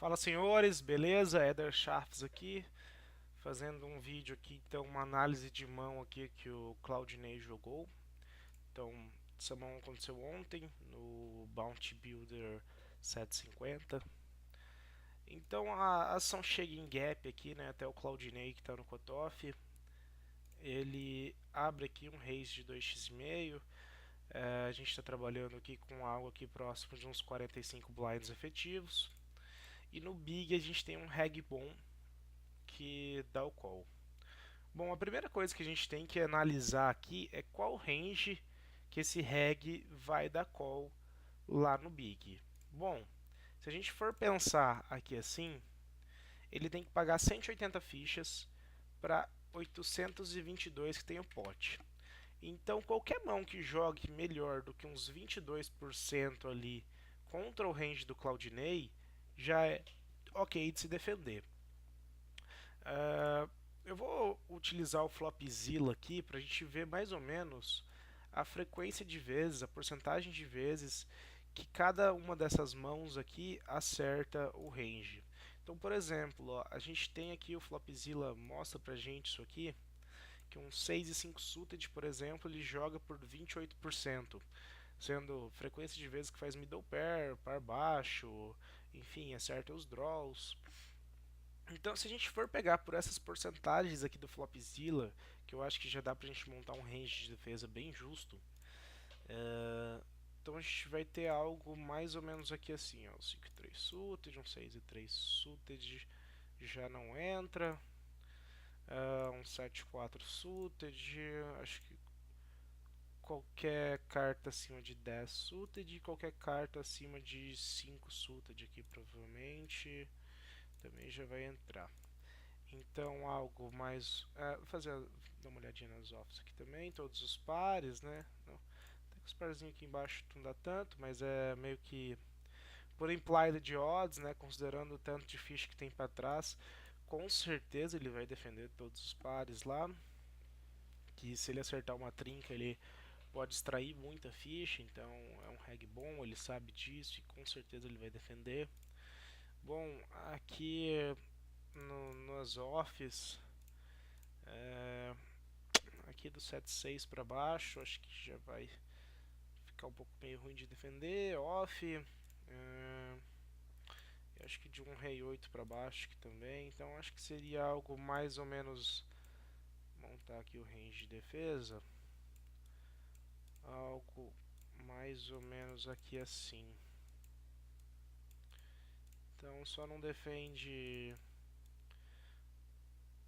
Fala senhores, beleza? Eder Chaves aqui, fazendo um vídeo aqui, então uma análise de mão aqui que o Claudinei jogou. Então, essa mão aconteceu ontem no Bounty Builder 750. Então a ação chega em gap aqui, né, até o Claudinei que está no cutoff. Ele abre aqui um raise de 2x5. A gente está trabalhando aqui com algo aqui próximo de uns 45 blinds efetivos. E no Big a gente tem um reg bom que dá o call. Bom, a primeira coisa que a gente tem que analisar aqui é qual range que esse reg vai dar call lá no big. Bom, se a gente for pensar aqui assim, ele tem que pagar 180 fichas para 822 que tem o pote. Então, qualquer mão que jogue melhor do que uns 22% ali contra o range do Claudinei já é ok de se defender. Eu vou utilizar o Flopzilla aqui para a gente ver mais ou menos a frequência de vezes, a porcentagem de vezes que cada uma dessas mãos aqui acerta o range. Então, por exemplo, ó, a gente tem aqui o Flopzilla mostra pra gente isso aqui, que um 6 e 5 suited, por exemplo, ele joga por 28%, sendo frequência de vezes que faz middle pair, par baixo, enfim, acerta os draws. Então, se a gente for pegar por essas porcentagens aqui do Flopzilla, que eu acho que já dá pra gente montar um range de defesa bem justo, então a gente vai ter algo mais ou menos aqui assim, ó, 5 e 3 suited, um 6 e 3 suited já não entra, um 7 e 4 suited, acho que qualquer carta acima de 10 suited e qualquer carta acima de 5 suited aqui provavelmente também já vai entrar. Então algo mais. Vou dar uma olhadinha nas offs aqui também, todos os pares, né? Não, até que os parzinhos aqui embaixo não dá tanto, mas é meio que por implied de odds, né? Considerando o tanto de ficha que tem para trás, com certeza ele vai defender todos os pares lá. Que se ele acertar uma trinca, ele pode extrair muita ficha, então é um reg bom, ele sabe disso e com certeza ele vai defender. Bom, aqui nas offs, é, aqui do 7.6 para baixo, acho que já vai ficar um pouco meio ruim de defender. Off, acho que de um rei 8 para baixo que também. Então acho que seria algo mais ou menos. Montar aqui o range de defesa. Algo mais ou menos aqui assim. Então só não defende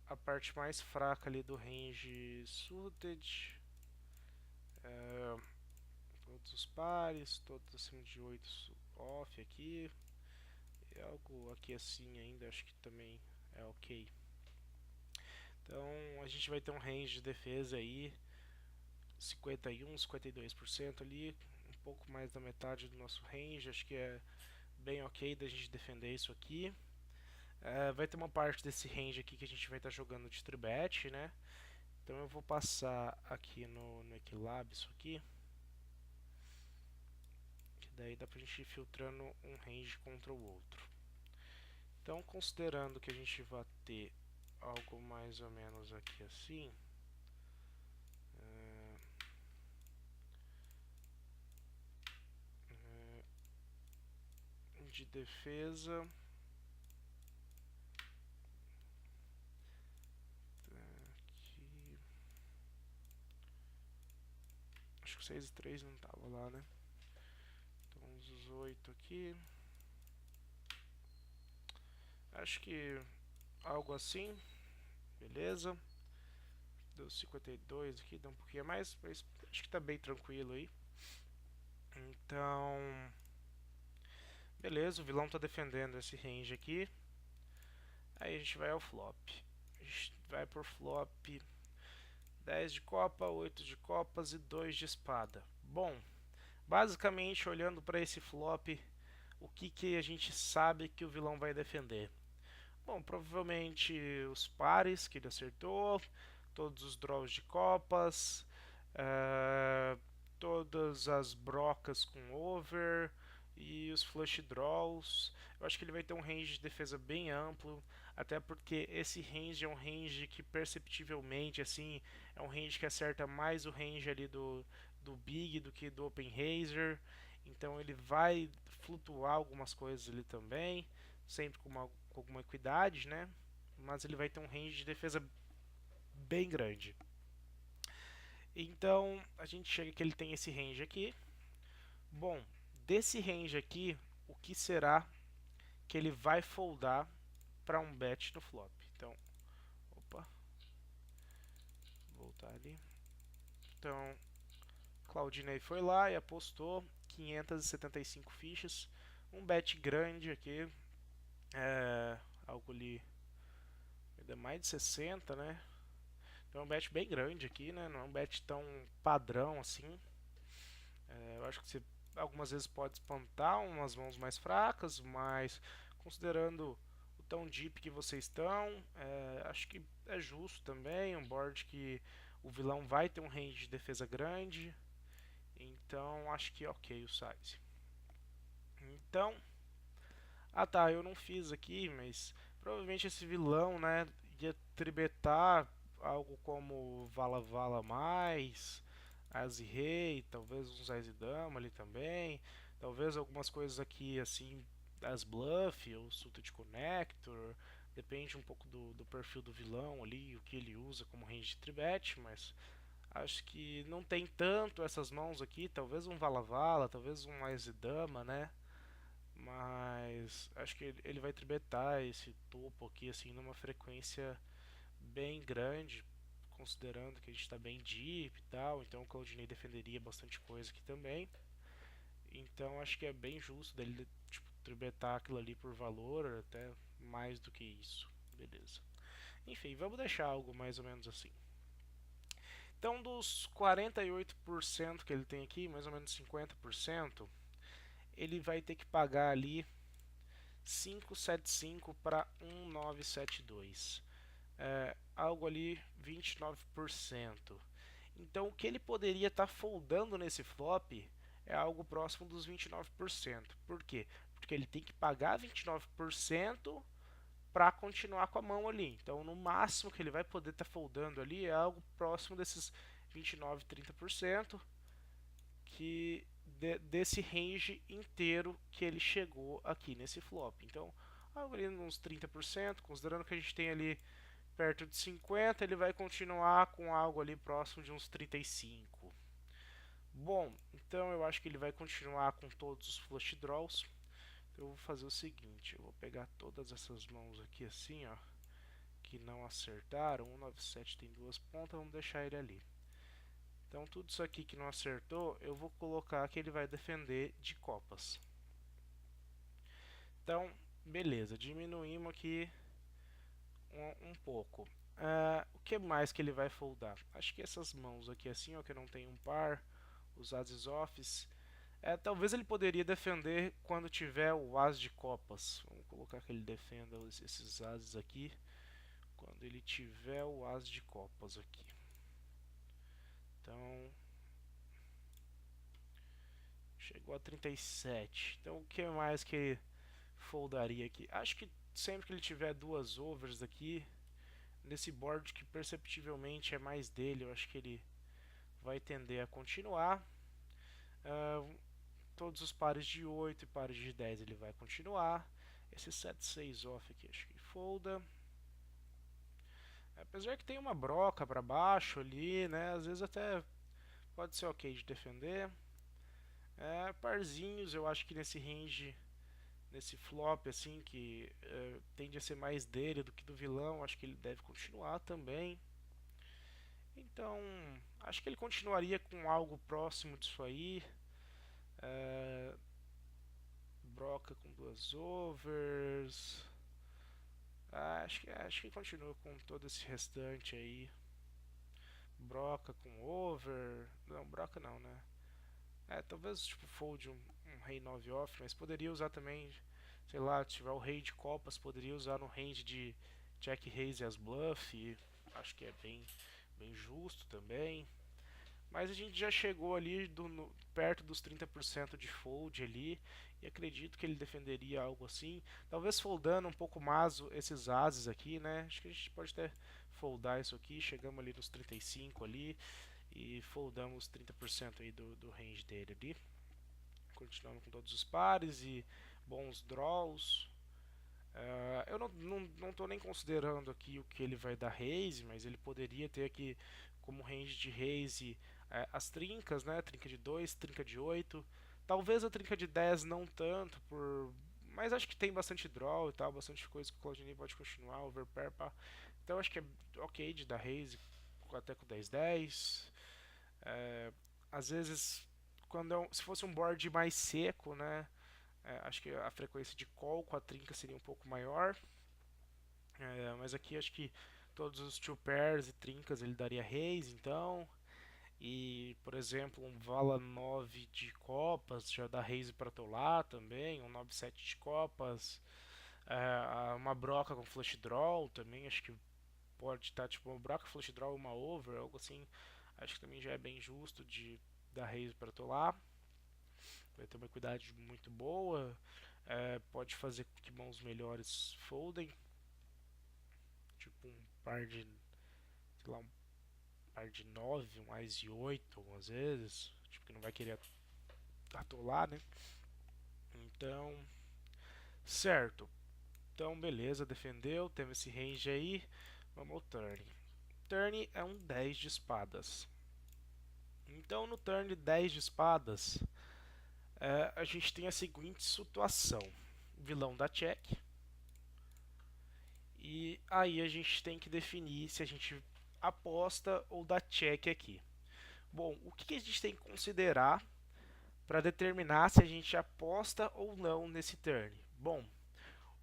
a parte mais fraca ali do range suited. Todos os pares, todos acima de 8 off aqui. E algo aqui assim ainda, acho que também é ok. Então a gente vai ter um range de defesa aí 51, 52% ali, um pouco mais da metade do nosso range, acho que é bem ok da gente defender isso aqui. Vai ter uma parte desse range aqui que a gente vai estar jogando de tribet, né? Então eu vou passar aqui no Equilab isso aqui, que daí dá pra gente ir filtrando um range contra o outro. Então considerando que a gente vai ter algo mais ou menos aqui assim, de defesa, aqui, acho que 6 e 3 não tava lá, né? Então os 8 aqui, acho que algo assim, beleza. Deu 52 aqui, dá um pouquinho a mais, mas acho que tá bem tranquilo aí. Então, beleza, o vilão tá defendendo esse range aqui. Aí a gente vai ao flop. A gente vai por flop 10 de copa, 8 de copas e 2 de espada. Bom, basicamente olhando para esse flop, o que a gente sabe que o vilão vai defender? Bom, provavelmente os pares que ele acertou, todos os draws de copas, todas as brocas com over E os flush draws, eu acho que ele vai ter um range de defesa bem amplo, até porque esse range é um range que perceptivelmente, assim, é um range que acerta mais o range ali do Big do que do Open Razor, então ele vai flutuar algumas coisas ali também, sempre com alguma equidade, né? Mas ele vai ter um range de defesa bem grande. Então a gente chega que ele tem esse range aqui. Bom, desse range aqui, o que será que ele vai foldar para um bet no flop? Então, opa, voltar ali. Então, Claudinei foi lá e apostou 575 fichas, um bet grande aqui, algo ali, ainda mais de 60, né? Então é um bet bem grande aqui, né? Não é um bet tão padrão assim. Eu acho que você algumas vezes pode espantar umas mãos mais fracas, mas considerando o tão deep que vocês estão, acho que é justo também. Um board que o vilão vai ter um range de defesa grande, então acho que é ok o size. Então, tá, eu não fiz aqui, mas provavelmente esse vilão, né, ia tribetar algo como Vala Vala mais, As e Rei, talvez uns Ás e Dama ali também, talvez algumas coisas aqui assim, as Bluff ou Suited Connector, depende um pouco do perfil do vilão ali, o que ele usa como range de tribet, mas acho que não tem tanto essas mãos aqui, talvez um Vala Vala, talvez um Ás e Dama, né? Mas acho que ele vai tribetar esse topo aqui assim numa frequência bem grande, considerando que a gente está bem deep e tal, então o Claudinei defenderia bastante coisa aqui também. Então acho que é bem justo dele tipo, tribetar aquilo ali por valor, até mais do que isso. Beleza. Enfim, vamos deixar algo mais ou menos assim. Então dos 48% que ele tem aqui, mais ou menos 50%, ele vai ter que pagar ali 575 para 1972. Algo ali 29%. Então o que ele poderia estar foldando nesse flop é algo próximo dos 29%. Por quê? Porque ele tem que pagar 29% para continuar com a mão ali. Então no máximo que ele vai poder estar foldando ali é algo próximo desses 29, 30% que desse range inteiro que ele chegou aqui nesse flop. Então, algo ali uns 30%, considerando que a gente tem ali perto de 50, ele vai continuar com algo ali próximo de uns 35. Bom, então eu acho que ele vai continuar com todos os flush draws. Então eu vou fazer o seguinte, eu vou pegar todas essas mãos aqui assim, ó, que não acertaram. 197 tem duas pontas, vamos deixar ele ali. Então tudo isso aqui que não acertou, eu vou colocar que ele vai defender de copas. Então, beleza, diminuímos aqui um pouco. O que mais que ele vai foldar? Acho que essas mãos aqui assim, ó, que não tem um par, os ases offs. Talvez ele poderia defender quando tiver o as de copas. Vamos colocar que ele defenda esses ases aqui quando ele tiver o as de copas aqui. Então, chegou a 37. Então, o que mais que foldaria aqui? Acho que sempre que ele tiver duas overs aqui, nesse board que perceptivelmente é mais dele, eu acho que ele vai tender a continuar. Todos os pares de 8 e pares de 10 ele vai continuar. Esse 7-6 off aqui acho que folda. Apesar que tem uma broca para baixo ali, né? Às vezes até pode ser ok de defender. Parzinhos, eu acho que nesse range, nesse flop assim, que tende a ser mais dele do que do vilão, acho que ele deve continuar também. Então, acho que ele continuaria com algo próximo disso aí. Broca com duas overs. Acho que continua com todo esse restante aí. Broca com over. Não, broca não, né? Talvez tipo fold um rei 9 off, mas poderia usar também, sei lá, se tiver o rei de copas, poderia usar no range de Jack Reis e as bluff. Acho que é bem justo também. Mas a gente já chegou ali perto dos 30% de fold ali. e acredito que ele defenderia algo assim, talvez foldando um pouco mais esses ases aqui, né? Acho que a gente pode até foldar isso aqui, chegamos ali nos 35 ali e foldamos 30% aí do range dele ali, continuando com todos os pares e bons draws. Eu não tô nem considerando aqui o que ele vai dar raise, mas ele poderia ter aqui como range de raise as trincas, né? Trinca de 2, trinca de 8. Talvez a trinca de 10 não tanto, mas acho que tem bastante draw e tal, bastante coisa que o Claudinei pode continuar, overpair, pá. Então acho que é ok de dar raise até com 10-10. Às vezes, se fosse um board mais seco, né? Acho que a frequência de call com a trinca seria um pouco maior. Mas aqui acho que todos os two pairs e trincas ele daria raise, então. E, por exemplo, um Vala 9 de copas já dá raise para atolar também. Um 9-7 de copas. Uma broca com flush draw também, acho que pode estar tipo uma broca, flush draw, uma over, algo assim. Acho que também já é bem justo de dar raise para atolar. Vai ter uma equidade muito boa. Pode fazer com que mãos melhores foldem. Tipo um par de, sei lá, um par de 9, um ás de 8 algumas vezes. Tipo que não vai querer atolar, né? Então, certo. Então, beleza, defendeu, temos esse range aí. Vamos ao turn. Turn é um 10 de espadas. Então, no turn 10 de espadas, a gente tem a seguinte situação: vilão dá check. E aí a gente tem que definir se a gente aposta ou dá check aqui. Bom, o que a gente tem que considerar para determinar se a gente aposta ou não nesse turn? Bom,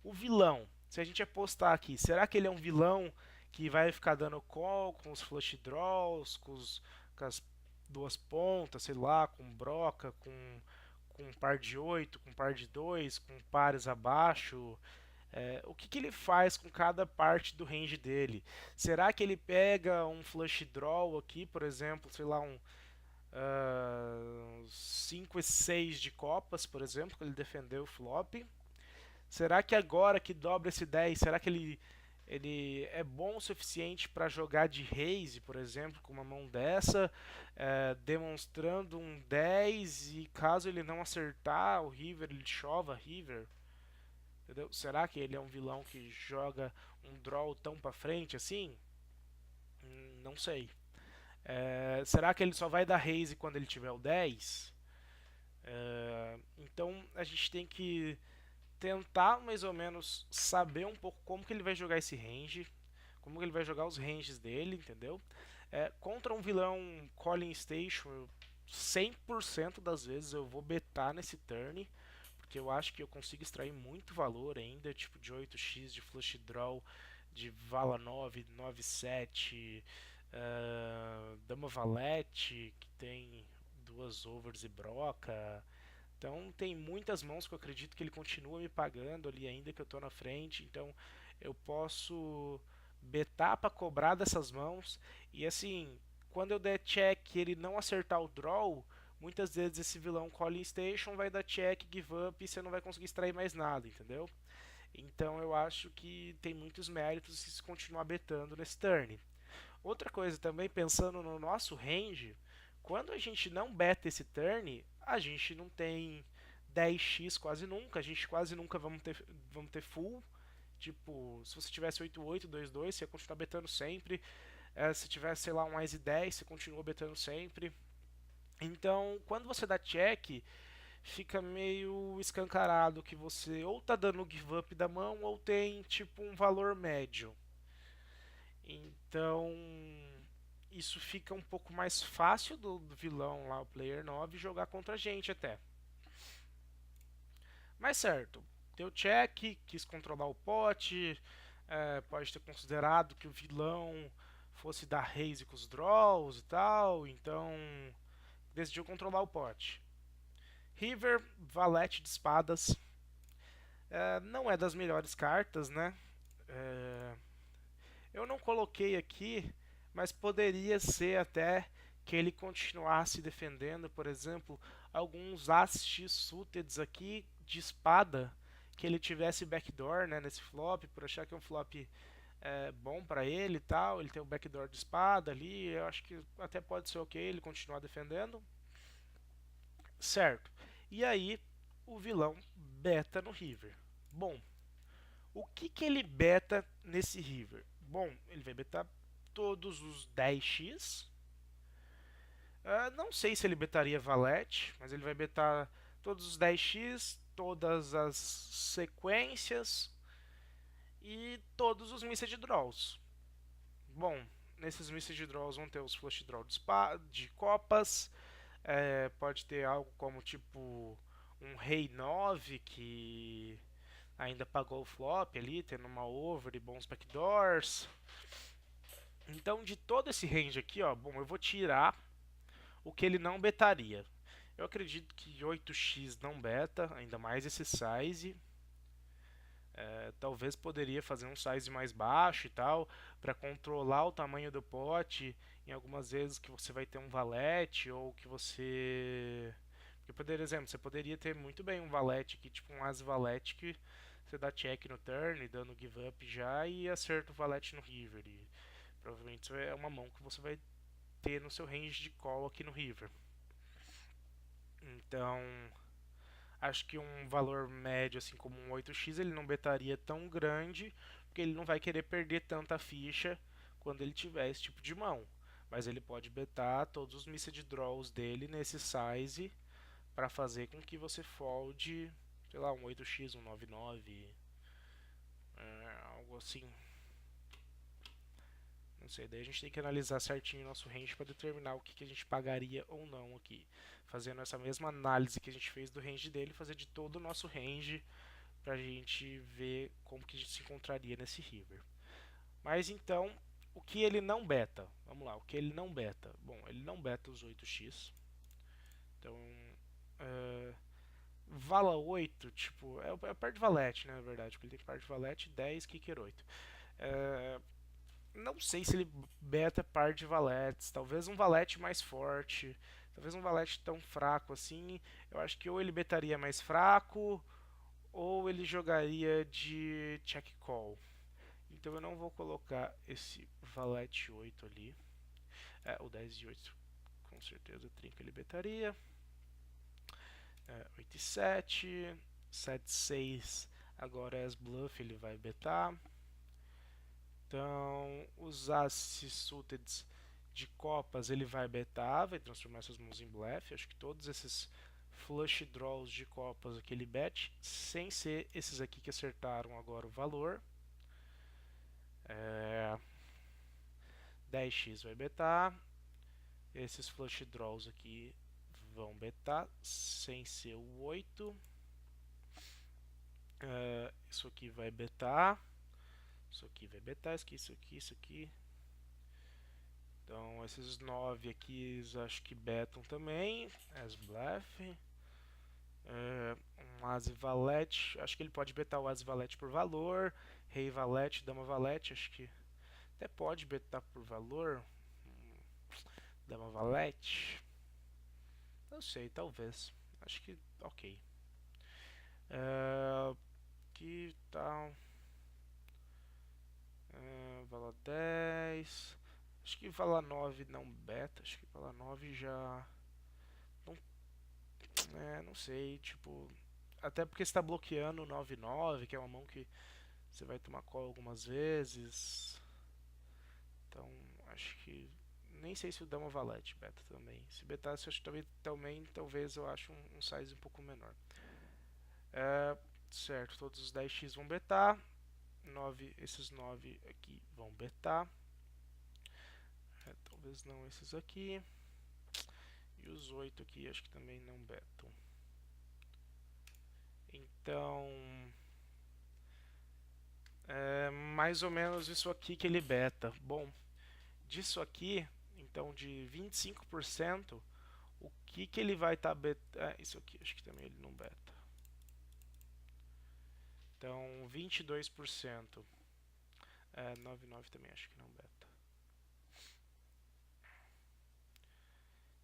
o vilão, se a gente apostar aqui, será que ele é um vilão que vai ficar dando call com os flush draws, com as duas pontas, sei lá, com broca, com um par de 8, com um par de 2, com pares abaixo? O que ele faz com cada parte do range dele? Será que ele pega um flush draw aqui, por exemplo, sei lá, um 5 e 6 de copas, por exemplo, que ele defendeu o flop? Será que agora que dobra esse 10, será que ele é bom o suficiente para jogar de raise, por exemplo, com uma mão dessa, demonstrando um 10 e caso ele não acertar o river, ele chova river? Entendeu? Será que ele é um vilão que joga um draw tão para frente assim? Não sei. Será que ele só vai dar raise quando ele tiver o 10? Então a gente tem que tentar mais ou menos saber um pouco como que ele vai jogar esse range, como que ele vai jogar os ranges dele, entendeu? Contra um vilão Calling Station, 100% das vezes eu vou betar nesse turn, porque eu acho que eu consigo extrair muito valor ainda, tipo de 8x, de flush draw, de vala 9, 9-7, dama valete, que tem duas overs e broca. Então tem muitas mãos que eu acredito que ele continua me pagando ali ainda que eu estou na frente. Então eu posso betar para cobrar dessas mãos. E assim, quando eu der check e ele não acertar o draw, muitas vezes esse vilão Calling Station vai dar check, give up e você não vai conseguir extrair mais nada, entendeu? Então eu acho que tem muitos méritos se continuar betando nesse turn. Outra coisa também, pensando no nosso range, quando a gente não beta esse turn, a gente não tem 10x quase nunca, a gente quase nunca vamos ter full. Tipo, se você tivesse 8-8, 2-2, você ia continuar betando sempre. Se tivesse, sei lá, um Ice 10, você continua betando sempre. Então, quando você dá check, fica meio escancarado que você ou tá dando give up da mão ou tem tipo um valor médio. Então, isso fica um pouco mais fácil do vilão lá, o player 9, jogar contra a gente até. Mas certo, deu check, quis controlar o pote, pode ter considerado que o vilão fosse dar raise com os draws e tal, então decidiu controlar o pote. River, valete de espadas, não é das melhores cartas, né? Eu não coloquei aqui, mas poderia ser até que ele continuasse defendendo, por exemplo, alguns As X suited aqui de espada que ele tivesse backdoor, né, nesse flop, por achar que é um flop bom para ele e tal. Ele tem o backdoor de espada ali, eu acho que até pode ser ok ele continuar defendendo, certo? E aí o vilão beta no river. Bom, o que que ele beta nesse river? Bom, ele vai betar todos os 10x. Não sei se ele betaria valete, mas ele vai betar todos os 10x, todas as sequências e todos os missed draws. Bom, nesses missed draws vão ter os flush draw de copas, pode ter algo como tipo um rei 9 que ainda pagou o flop ali, tendo uma over e bons backdoors. Então, de todo esse range aqui, ó, bom, eu vou tirar o que ele não betaria. Eu acredito que 8x não beta, ainda mais esse size. Talvez poderia fazer um size mais baixo e tal, para controlar o tamanho do pote. Em algumas vezes que você vai ter um valete ou que você. Porque, por exemplo, você poderia ter muito bem um valete aqui, tipo um as valete que você dá check no turn, dando give up já e acerta o valete no river. E provavelmente isso é uma mão que você vai ter no seu range de call aqui no river. Então, acho que um valor médio, assim como um 8x, ele não betaria tão grande, porque ele não vai querer perder tanta ficha quando ele tiver esse tipo de mão. Mas ele pode betar todos os missed draws dele nesse size para fazer com que você fold, sei lá, um 8x, um 9-9, algo assim. Não sei, daí a gente tem que analisar certinho o nosso range para determinar o que, que a gente pagaria ou não aqui. Fazendo essa mesma análise que a gente fez do range dele, fazer de todo o nosso range pra gente ver como que a gente se encontraria nesse river. Mas então, o que ele não beta? Vamos lá, o que ele não beta? Bom, ele não beta os 8x. Então, vala 8, tipo, é par de valete, né, na verdade, porque ele tem par de valete 10, kicker 8. Não sei se ele beta par de valetes, talvez um valete mais forte, talvez um valete tão fraco assim. Eu acho que ou ele betaria mais fraco, ou ele jogaria de check call. Então eu não vou colocar esse valete 8 ali. O 10 e 8 com certeza trinca ele betaria. 8 e 7. 7 e 6 agora é as bluff, ele vai betar. Então os aces suited de copas ele vai betar, vai transformar essas mãos em bluff. Acho que todos esses flush draws de copas aqui ele bet, sem ser esses aqui que acertaram agora o valor. 10x vai betar. Esses flush draws aqui vão betar, sem ser o 8. Isso aqui vai betar. Isso aqui vai betar, isso aqui, isso aqui. Então esses 9 aqui acho que betam também. As bluff. Um As valete. Acho que ele pode betar o As valete por valor. Rei valete, dama valete. Acho que até pode betar por valor. Dama valete. Não sei, talvez. Acho que ok. Que tal? Vala 10. Acho que Vala 9 não beta. Acho que Vala 9 já. Não, não sei, tipo. Até porque está bloqueando o 9-9, que é uma mão que você vai tomar call algumas vezes. Então, acho que. Nem sei se o Dama Valete beta também. Se betasse, acho que também talvez eu acho um size um pouco menor. Certo, todos os 10x vão betar. 9, esses 9 aqui vão betar. Talvez não esses aqui. E os 8 aqui acho que também não betam. Então, mais ou menos isso aqui que ele beta. Bom, disso aqui, então de 25%, o que que ele vai estar beta? Isso aqui acho que também ele não beta. Então, 22%. 9,9 também acho que não beta.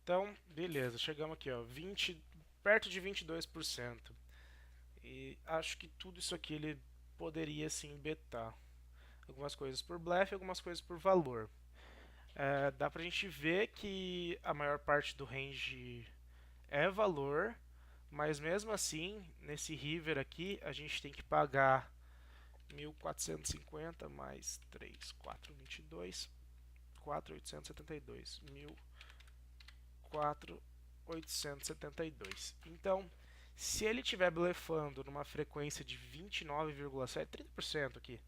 Então, beleza, chegamos aqui, ó, perto de 22%. E acho que tudo isso aqui ele poderia sim betar. Algumas coisas por blefe, algumas coisas por valor. Dá pra gente ver que a maior parte do range é valor, mas mesmo assim, nesse river aqui, a gente tem que pagar 1.450 mais 3, 422, 4.872, 1.4.872. Então, se ele estiver blefando numa frequência de 29,7, 30% aqui,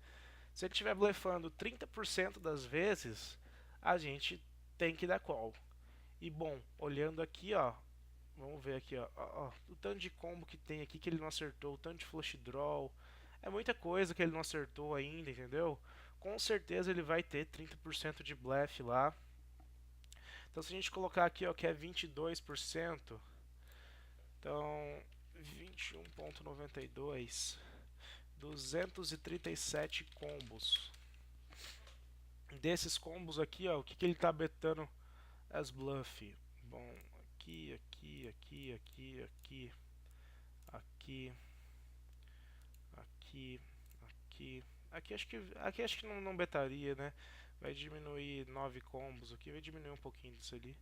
se ele estiver blefando 30% das vezes, a gente tem que dar call. E bom, olhando aqui, ó, vamos ver aqui, ó, o tanto de combo que tem aqui que ele não acertou, o tanto de flush draw, é muita coisa que ele não acertou ainda, entendeu? Com certeza ele vai ter 30% de blefe lá. Então se a gente colocar aqui, ó, que é 22%, então 21,92, 237 combos. Desses combos aqui, ó, o que ele tá betando as bluff? Bom, aqui, aqui, aqui, aqui, aqui, aqui, aqui, aqui. Aqui acho que não betaria, né? Vai diminuir 9 combos aqui, vai diminuir um pouquinho disso ali.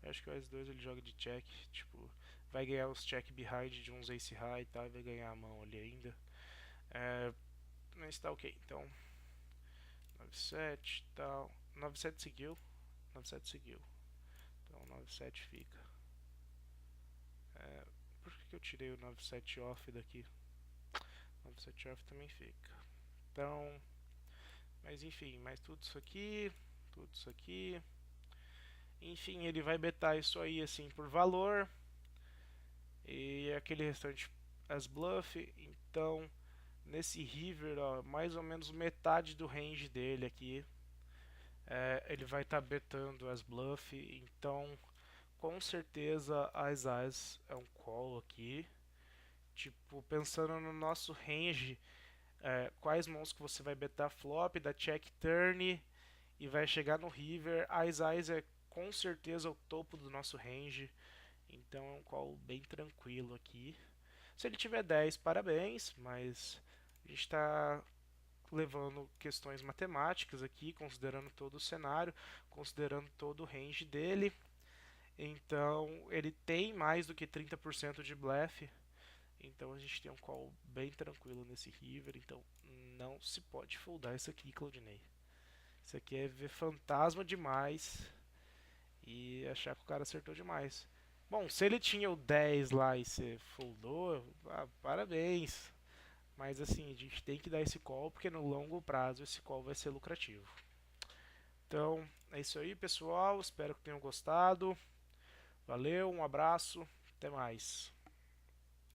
Eu acho que o S2 ele joga de check, tipo, vai ganhar os check behind de uns ace high e tal, e vai ganhar a mão ali ainda. Mas tá ok, então 97 e tal. 97 seguiu, 97 seguiu. Então 97 fica. Por que eu tirei o 97 off daqui? 97 off também fica. Então, mas enfim, mais tudo isso aqui, tudo isso aqui. Enfim, ele vai betar isso aí assim por valor. E aquele restante as bluff. Então, nesse river, ó, mais ou menos metade do range dele aqui. Ele vai estar betando as bluff. Então, com certeza as as é um call aqui. Tipo, pensando no nosso range, quais mãos que você vai betar flop, da check turn e vai chegar no river. As as é com certeza o topo do nosso range. Então é um call bem tranquilo aqui. Se ele tiver 10, parabéns, mas a gente está levando questões matemáticas aqui, considerando todo o cenário, considerando todo o range dele. Então ele tem mais do que 30% de blefe. Então a gente tem um call bem tranquilo nesse river. Então não se pode foldar isso aqui, Claudinei. Isso aqui é ver fantasma demais e achar que o cara acertou demais. Bom, se ele tinha o 10 lá e você foldou, parabéns. Mas assim, a gente tem que dar esse call porque no longo prazo esse call vai ser lucrativo. Então, é isso aí, pessoal. Espero que tenham gostado. Valeu, um abraço, até mais.